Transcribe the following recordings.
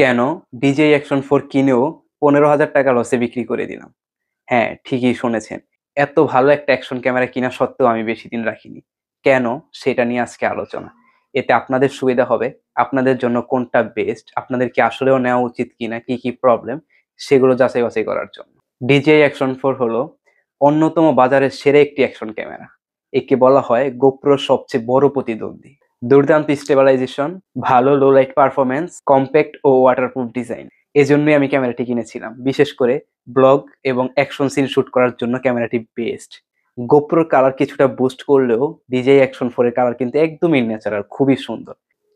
কেন DJI Action 4 কিনেও ১৫,০০০ টাকা লসে বিক্রি করে দিলাম? হ্যাঁ, ঠিকই শুনেছেন। এত ভালো একটা অ্যাকশন ক্যামেরা কিনা সত্ত্বেও আমি বেশিদিন রাখিনি। কেন? সেটা নিয়ে আজকে আলোচনা। এতে আপনাদের সুবিধা হবে, আপনাদের জন্য কোনটা বেস্ট, আপনাদের কি আসলেও নেওয়া উচিত কিনা, কি প্রবলেম সেগুলো যাচাই-বাছাই করার জন্য। DJI Action 4 হলো অন্যতম বাজারের সেরা একটি অ্যাকশন ক্যামেরা। একে বলা হয় GoPro র সবচেয়ে বড় প্রতিদ্বন্দ্বী। দুর্দান্ত স্টেবিলাইজেশন, ভালো লো লাইট পারফরম্যান্স, কম্প্যাক্ট ও ওয়াটারপ্রুফ ডিজাইন। এজন্যই আমি ক্যামেরাটি কিনেছিলাম। বিশেষ করে ব্লগ এবং অ্যাকশন সিন শুট করার জন্য ক্যামেরাটি বেস্ট। GoPro র কালার কিছুটা বুস্ট করলেও DJI Action 4 এর কালার কিন্তু একদমই ন্যাচারাল, খুবই সুন্দর।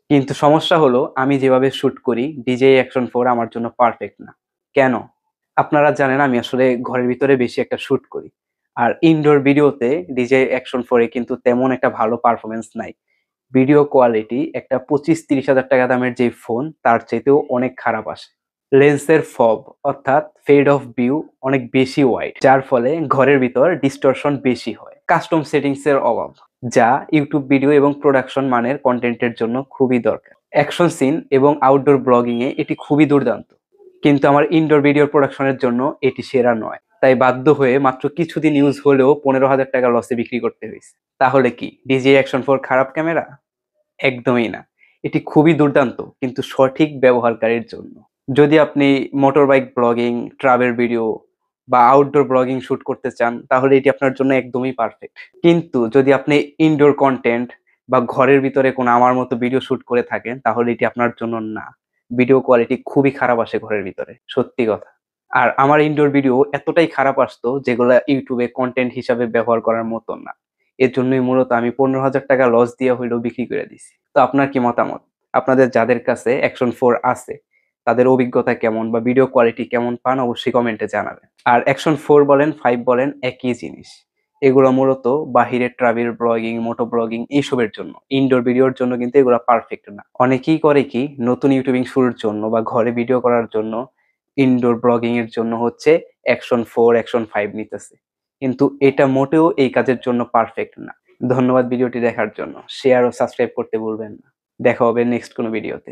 কিন্তু সমস্যা হলো আমি যেভাবে শুট করি DJI Action 4 আমার জন্য পারফেক্ট না। কেন? আপনারা জানেন আমি আসলে ঘরের ভিতরে বেশি একটা শুট করি। আর ইনডোর ভিডিওতে DJI Action 4 এ কিন্তু তেমন একটা ভালো পারফরম্যান্স নাই। ভিডিও কোয়ালিটি একটা ২৫-৩০ হাজার টাকা দামের যে ফোন তার চাইতেও অনেক খারাপ আসে। লেন্সের ফব অর্থাৎ ফেড অফ ভিউ অনেক বেশি ওয়াইড, যার ফলে ঘরের ভিতর ডিস্টরশন বেশি হয়। কাস্টম সেটিংস এর অভাব, যা ইউটিউব ভিডিও এবং প্রোডাকশন মানের কন্টেন্টের জন্য খুবই দরকার। অ্যাকশন সিন এবং আউটডোর ব্লগিং এ এটি খুবই দুর্দান্ত, কিন্তু আমার ইনডোর ভিডিও প্রোডাকশনের জন্য এটি সেরা নয়। তাই বাধ্য হয়ে মাত্র কিছুদিন ইউজ হলেও ১৫,০০০ টাকা লসে বিক্রি করতে হয়েছে। তাহলে কি DJI Action 4 খারাপ ক্যামেরা? একদমই না। এটি খুবই দুর্দান্ত, কিন্তু সঠিক ব্যবহারকারীর জন্য। যদি আপনি motor bike blogging, travel video বা আউটডোর ব্লগিং শুট করতে চান, তাহলে এটি আপনার জন্য একদমই পারফেক্ট। কিন্তু যদি আপনি ইনডোর কনটেন্ট বা ঘরের ভিতরে কোনো আমার মতো ভিডিও শুট করে থাকেন, তাহলে এটি আপনার জন্য না। ভিডিও কোয়ালিটি খুবই খারাপ আসে ঘরের ভিতরে, সত্যি কথা। আর আমার ইনডোর ভিডিও এতটাই খারাপ আসতো যেগুলা YouTube এ কনটেন্ট হিসাবে ব্যবহার করার মতো না। এজন্যই মূলত আমি ১৫,০০০ টাকা লস দিয়ে হইলেও বিক্রি করে দিছি। তো আপনার কি মতামত? আপনাদের যাদের কাছে Action 4 আছে, তাদের অভিজ্ঞতা কেমন বা ভিডিও কোয়ালিটি কেমন পান অবশ্যই কমেন্টে জানাবেন। আর Action 4 বলেন, 5 বলেন একই জিনিস। এগুলো মূলত বাহিরে ট্রাভেল ব্লগিং, মোটো ব্লগিং এইসবের জন্য। ইনডোর ভিডিওর জন্য কিন্তু এগুলা পারফেক্ট না। অনেকেই করে কি নতুন ইউটিউবিং শুরুর জন্য বা ঘরে ভিডিও করার জন্য ইনডোর ব্লগিং এর জন্য হচ্ছে Action 4, Action 5 নিতেছে। কিন্তু এটা মোটেও এই কাজের জন্য পারফেক্ট না। ধন্যবাদ ভিডিওটি দেখার জন্য। শেয়ার ও সাবস্ক্রাইব করতে ভুলবেন না। দেখা হবে নেক্সট কোনো ভিডিওতে।